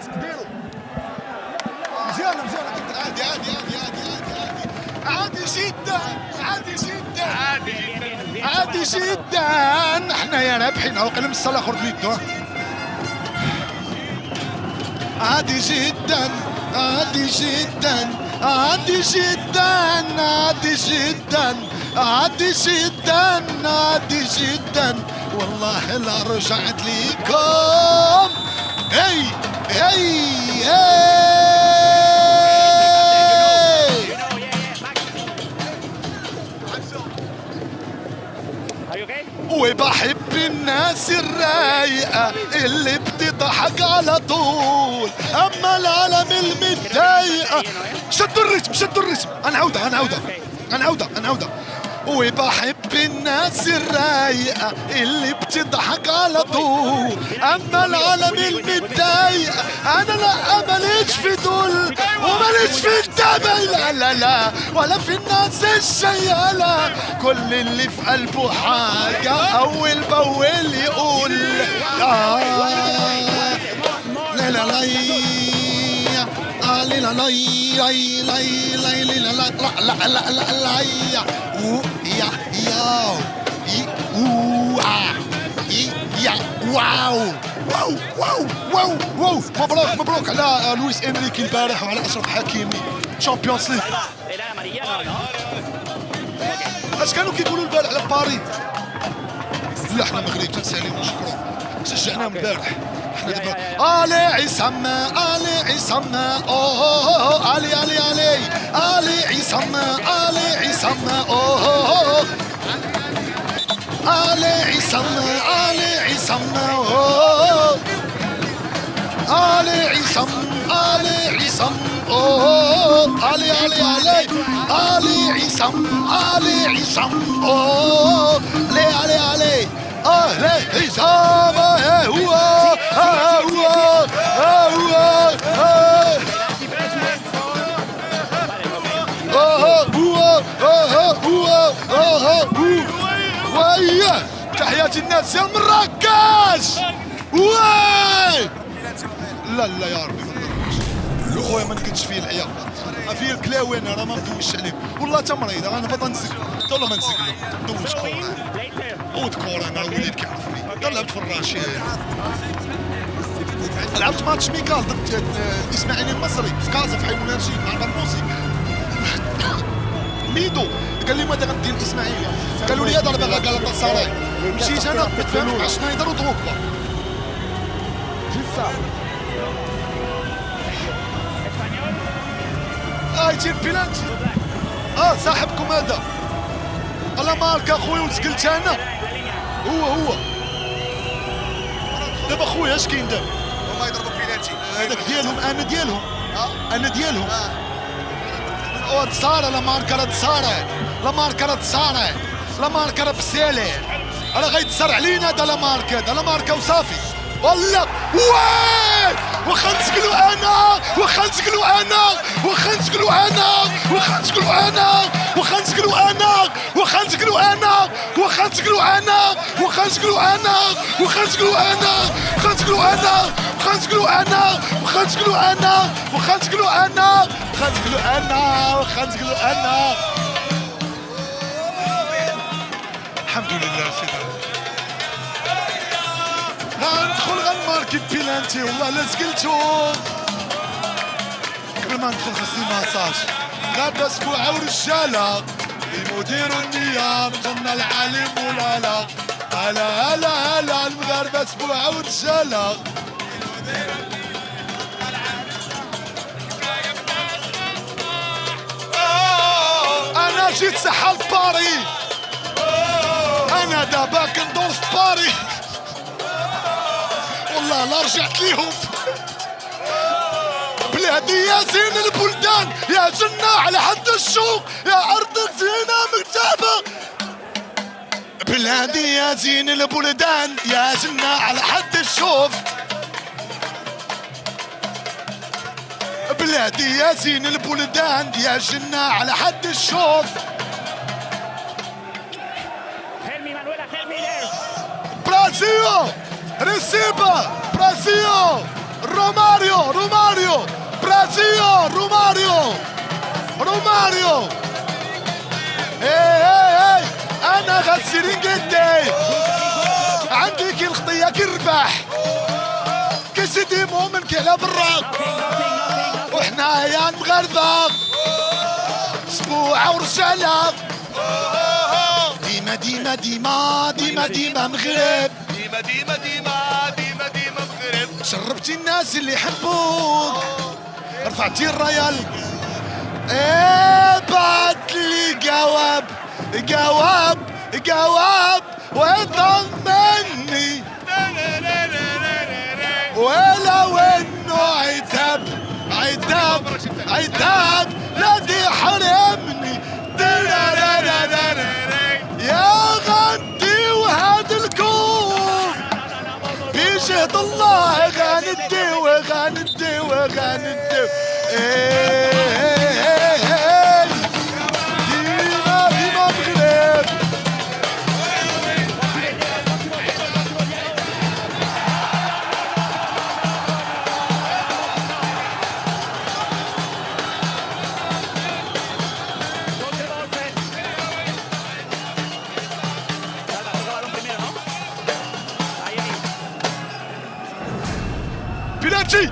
ديرو مزيانه عادي عادي عادي عادي عادي عادي جدا عادي جدا عادي جدا. احنا يا رابحين اهو قلم الصلاة خرج بيدو. عادي جدا عادي جدا عادي جدا عادي جدا عادي جدا عادي جدا والله لا رجعت ليكم. هي هي هي وبحب الناس الرايقة اللي بتضحك على طول، أما العالم المتضايقة شدوا الرسم هنعودها. وبحب الناس الرايقة اللي بتضحك على طول، أما العالم المتضايقة أنا لا ماليش في دول وماليش في التمل، لا لا لا ولا في الناس الشيالة. كل اللي في قلبه حاجة أول بأول يقول لا لا لا لا لا لا مبروك على لويس انريكي البارح وعلى اشرف حكيمي تشامبيونز ليغ. اش كانوا كيقولوا البارح على باريس؟ لا احنا مغرب تنساليهم ونشكرهم شجعناهم البارح. احنا دابا الي عصام الي عصام اوه الي الي الي الي عصام الي عصام اوه الي عصام الي عصام اوه الي عصام الي عصام اوه الي الي الي الي عصام الي عصام اوه الي الي الي الي عصام وياه تحياتي الناس يا مراكش. واي لا لا يا ربي ما خويا ما نكدش فيه العيا فيه الكلاوي انا راه ما ندويش عليه والله تا مريض انا بغا نسقلو تا والله ما نسقلو ندوش كورة عود كورة انا الوليد كيعرفني تا لعبت في الراشد لعبت ماتش ميكال ضد الاسماعيلي المصري في كازا في حي منرجي مع مرموزي ميدو قال لي ماذا غندير الاسماعيلي قالوا لي هذا راه باغا غلطة صراي مشيت انا تفاهمت مع شنايدر ودروكبا يجي البيلانتي صاحبكم هذا الله مارك اخويا وسكلت انا هو دابا خويا اش كاين دابا هما يضربوا بيلانتي هذاك ديالهم انا ديالهم تصارى لا ماركه راه تصارى لا ماركه راه تصارى لا ماركه راه بسالي راه غيتصار علينا هذا لا ماركه هذا لا ماركه وصافي والله وين واخا نسقلو انا واخا نسقلو انا واخا نسقلو انا واخا نسقلو انا واخا نسقلو انا واخا نسقلو انا واخا نسقلو انا واخا نسقلو انا واخا نسقلو انا واخا نسقلو انا واخا نسقلو انا واخا نسقلو انا واخا نسقلو انا واخا نسقلو انا واخا نسقلو انا. الحمد لله سيدي غندخل غنماركي بيلانتي والله لا سكلتو قبل ما ندخل خصني ماساج غابة اسبوعة ورجالة المدير والنيام جنة العالم ولالا هلا هلا هلا المغاربة اسبوعة ورجالة انا جيت سحل باري انا دابا كندور في باري والله لا رجعت ليهم بلادي يا زين البلدان يا جنة على حد الشوق يا أرض زينة مكتابة بلادي يا زين البلدان يا جنة على حد الشوف بلادي يا زين البلدان يا جنة على حد الشوف برازيل ريسيبا برازيل روماريو روماريو برازيل روماريو روماريو ايه انا غالسيرينغيتي عندي كي الخطيه كي الرباح كي سيدي مؤمن كي على برا وحنايا المغاربه اسبوعه ورساله ديما ديما ديما ديما ديما مغرب ديما ديما ديما ديما ديما مغرب شربتي الناس اللي يحبوك رفعتي الرايال ايه بعت لي جواب جواب جواب وطمني ولو انه عتاب عتاب عتاب لا تحرمني يا غندي وهذا الكون بجهد الله غندي وغندي وغندي ديما ديما مغرب بلاتي